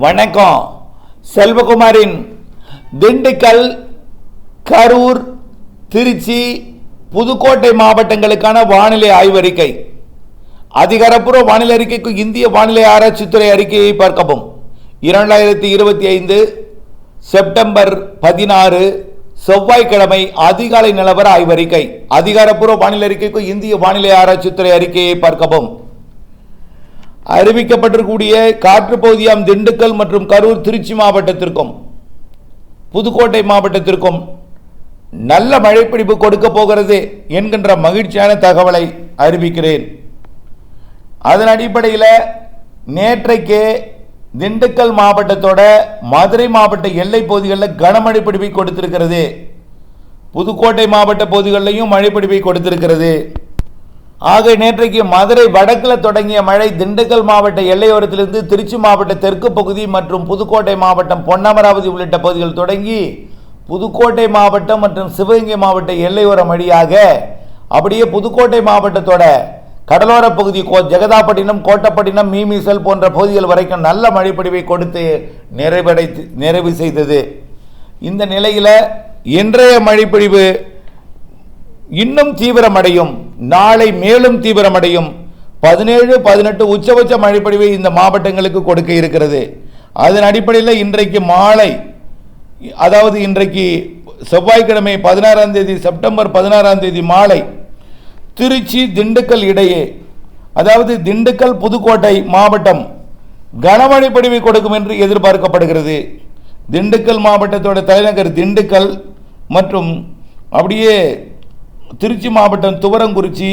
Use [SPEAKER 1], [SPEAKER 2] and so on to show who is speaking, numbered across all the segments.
[SPEAKER 1] வணக்கம். செல்வகுமாரின் திண்டுக்கல், கரூர், திருச்சி, புதுக்கோட்டை மாவட்டங்களுக்கான வானிலை ஆய்வறிக்கை. அதிகாரப்பூர்வ வானிலை அறிக்கைக்கு இந்திய வானிலை ஆராய்ச்சித்துறை அறிக்கையை பார்க்கவும். 2025 செப்டம்பர் 16 செவ்வாய்க்கிழமை அதிகாலை நிலவர ஆய்வறிக்கை. அதிகாரப்பூர்வ வானிலை அறிக்கைக்கு இந்திய வானிலை ஆராய்ச்சித்துறை அறிக்கையை பார்க்கவும். அறிவிக்கப்பட்டிருக்கூடிய காற்று பகுதியாம் திண்டுக்கல் மற்றும் கரூர், திருச்சி மாவட்டத்திற்கும் புதுக்கோட்டை மாவட்டத்திற்கும் நல்ல மழைப்பிடிப்பு கொடுக்க போகிறது என்கின்ற மகிழ்ச்சியான தகவலை அறிவிக்கிறேன். அதன் அடிப்படையில் நேற்றைக்கு திண்டுக்கல் மாவட்டத்தோட மதுரை மாவட்ட எல்லை பகுதிகளில் கனமழை பிடிப்பை கொடுத்திருக்கிறது. புதுக்கோட்டை மாவட்ட பகுதிகளிலையும் மழை பிடிப்பை கொடுத்திருக்கிறது. ஆக நேற்றைக்கு மதுரை வடக்கில் தொடங்கிய மழை திண்டுக்கல் மாவட்ட எல்லையோரத்திலிருந்து திருச்சி மாவட்ட தெற்கு பகுதி மற்றும் புதுக்கோட்டை மாவட்டம் பொன்னமராவதி உள்ளிட்ட பகுதிகள் தொடங்கி புதுக்கோட்டை மாவட்டம் மற்றும் சிவகங்கை மாவட்ட எல்லையோரம் வழியாக அப்படியே புதுக்கோட்டை மாவட்டத்தோட கடலோர பகுதி ஜெகதாப்பட்டினம், கோட்டப்பட்டினம், மீமிசல் போன்ற பகுதிகள் வரைக்கும் நல்ல மழைப்பொழிவை கொடுத்து நிறைவு செய்தது. இந்த நிலையில் இன்றைய மழைப்பொழிவு இன்னும் தீவிரமடையும். நாளை மேலும் தீவிரமடையும். 17, 18 உச்சபட்ச மழைப்பொழிவை இந்த மாவட்டங்களுக்கு கொடுக்க இருக்கிறது. அதன் அடிப்படையில் இன்றைக்கு மாலை, அதாவது இன்றைக்கு செவ்வாய்க்கிழமை 16ஆம் தேதி செப்டம்பர் 16ஆம் தேதி மாலை திருச்சி, திண்டுக்கல் இடையே, அதாவது திண்டுக்கல் புதுக்கோட்டை மாவட்டம் கனமழை பொழிவை கொடுக்கும் என்று எதிர்பார்க்கப்படுகிறது. திண்டுக்கல் மாவட்டத்தோட தலைநகர் திண்டுக்கல் மற்றும் அப்படியே திருச்சி மாவட்டம் துவரங்குறிச்சி,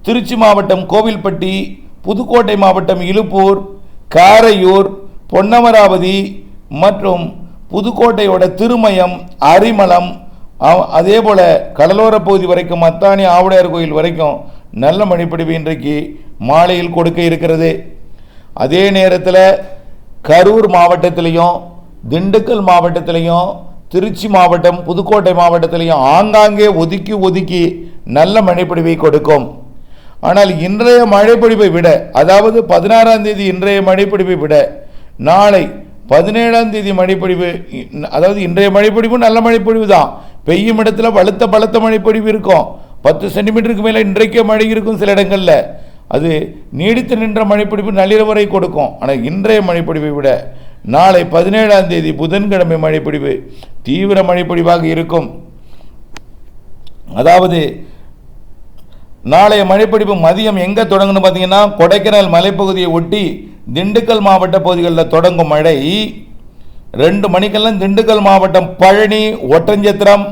[SPEAKER 1] திருச்சி மாவட்டம் கோவில்பட்டி, புதுக்கோட்டை மாவட்டம் இலுப்பூர், காரையூர், பொன்னமராவதி மற்றும் புதுக்கோட்டையோட திருமயம், அரிமளம், அதே போல கடலோர பகுதி வரைக்கும் மத்தானி, ஆவுடையார் கோயில் வரைக்கும் நல்ல மழைப்பொழிவு இன்றைக்கு மாலையில் கொடுக்க இருக்கிறது. அதே நேரத்தில் கரூர் மாவட்டத்திலையும் திண்டுக்கல் மாவட்டத்திலையும் திருச்சி மாவட்டம், புதுக்கோட்டை மாவட்டத்திலையும் ஆங்காங்கே ஒதுக்கி நல்ல மழைப்பொழிவை கொடுக்கும். ஆனால் இன்றைய மழைப்பொழிவை விட, அதாவது 16ஆம் தேதி இன்றைய மழைப்பொழிவை விட நாளை 17ஆம் தேதி மழைப்பொழிவு, அதாவது இன்றைய மழைப்பொழிவு நல்ல மழைப்பொழிவு தான். பெய்யும் இடத்துல பலத்த மழைப்பொழிவு இருக்கும். 10 சென்டிமீட்டருக்கு மேலே இன்றைக்கே மழை இருக்கும். சில இடங்களில் அது நீடித்து நின்ற மழைப்பொழிவு நள்ளிரவு வரை கொடுக்கும். ஆனால் இன்றைய மழைப்பொழிவை விட நாளை 17ஆம் தேதி புதன்கிழமை மழைப்பொழிவு தீவிர மழைப்பொழிவாக இருக்கும். அதாவது நாளைய மழைப்பொழிவு மதியம் எங்கே தொடங்கணும் பார்த்தீங்கன்னா, கொடைக்கானல் மலைப்பகுதியை ஒட்டி திண்டுக்கல் மாவட்ட பகுதிகளில் தொடங்கும் மழை 2 மணிக்கெல்லாம் திண்டுக்கல் மாவட்டம் பழனி, ஒட்டஞ்சத்திரம்,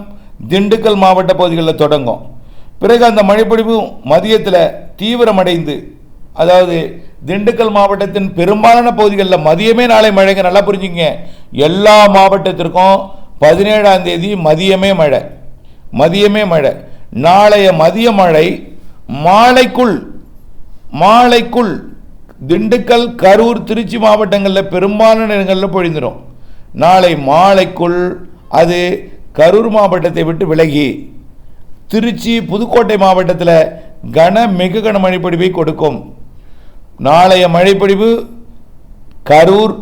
[SPEAKER 1] திண்டுக்கல் மாவட்ட பகுதிகளில் தொடங்கும். பிறகு அந்த மழைப்பொழிவு மதியத்தில் தீவிரமடைந்து, அதாவது திண்டுக்கல் மாவட்டத்தின் பெரும்பாலான பகுதிகளில் மதியமே நாளை மழைங்க. நல்லா புரிஞ்சுங்க, எல்லா மாவட்டத்திற்கும் 17ஆம் தேதி மதியமே மழை. நாளைய மதிய மழை மாலைக்குள் திண்டுக்கல், கரூர், திருச்சி மாவட்டங்களில் பெரும்பாலான இடங்களில் பொழிந்துடும். நாளை மாலைக்குள் அது கரூர் மாவட்டத்தை விட்டு விலகி திருச்சி, புதுக்கோட்டை மாவட்டத்தில் மிக கன மழைப்பொழிவை கொடுக்கும். நாளைய மழைப்பொழிவு கரூர்,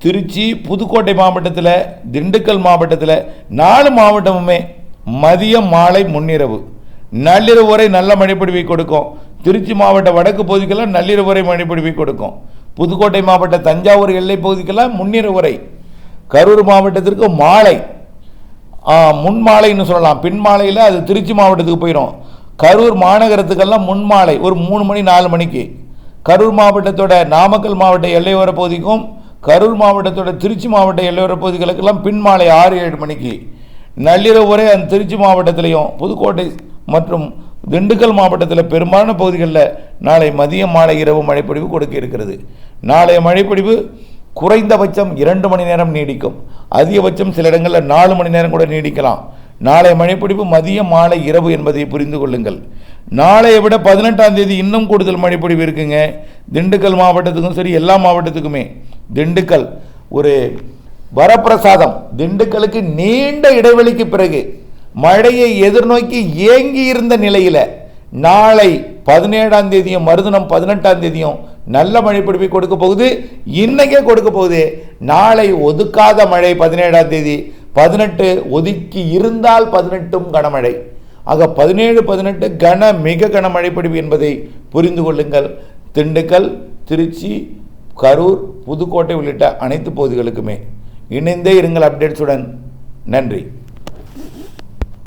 [SPEAKER 1] திருச்சி, புதுக்கோட்டை மாவட்டத்தில், திண்டுக்கல் மாவட்டத்தில் 4 மாவட்டமுமே மதியம், மாலை, முன்னிரவு, நள்ளிரவு வரை நல்ல மழைப்பொழிவை கொடுக்கும். திருச்சி மாவட்ட வடக்கு பகுதிக்கெல்லாம் நள்ளிரவு வரை மழைப்பொழிவை கொடுக்கும். புதுக்கோட்டை மாவட்ட தஞ்சாவூர் எல்லை பகுதிக்கெல்லாம் முன்னிரவு வரை. கரூர் மாவட்டத்திற்கு மாலை, முன்மாலைன்னு சொல்லலாம். பின்மாலையில் அது திருச்சி மாவட்டத்துக்கு போயிடும். கரூர் மாநகரத்துக்கெல்லாம் முன்மாலை ஒரு 3 மணி 4 மணிக்கு. கரூர் மாவட்டத்தோட நாமக்கல் மாவட்ட எல்லையோர பகுதிக்கும் கரூர் மாவட்டத்தோட திருச்சி மாவட்ட எல்லையோர பகுதிகளுக்கெல்லாம் பின்மாலை 6-7 மணிக்கு. நள்ளிரவு வரை அந்த திருச்சி மாவட்டத்திலையும் புதுக்கோட்டை மற்றும் திண்டுக்கல் மாவட்டத்தில் பெரும்பாலான பகுதிகளில் நாளை மதியம், மாலை, இரவு மழைப்பொழிவு கொடுக்க இருக்கிறது. நாளைய மழைப்பொழிவு குறைந்தபட்சம் 2 மணி நேரம் நீடிக்கும். அதிகபட்சம் சில இடங்களில் 4 மணி நேரம் கூட நீடிக்கலாம். நாளை மழைப்பொழிவு மதியம், மாலை, இரவு என்பதை புரிந்து கொள்ளுங்கள். நாளையை விட 18ஆம் தேதி இன்னும் கூடுதல் மழைப்பொழிவு இருக்குங்க. திண்டுக்கல் மாவட்டத்துக்கும் சரி, எல்லா மாவட்டத்துக்குமே. திண்டுக்கல் ஒரு வரப்பிரசாதம். திண்டுக்கலுக்கு நீண்ட இடைவெளிக்கு பிறகு மழையை எதிர்நோக்கி ஏங்கி இருந்த நிலையில் நாளை 17ஆம் தேதியும் மறுதினம் 18ஆம் தேதியும் நல்ல மழை பொழிவை கொடுக்க போகுது. இன்னைக்கே கொடுக்க போகுது. நாளை ஒதுக்காத மழை 17ஆம் தேதி, 18 ஒதுக்கி இருந்தால் 18ம் கனமழை. ஆக 17, 18 மிக கனமழை பொழிவு என்பதை புரிந்து கொள்ளுங்கள். திண்டுக்கல், திருச்சி, கரூர், புதுக்கோட்டை உள்ளிட்ட அனைத்து பகுதிகளுக்குமே இணைந்தே இருங்கள் அப்டேட்ஸுடன். நன்றி.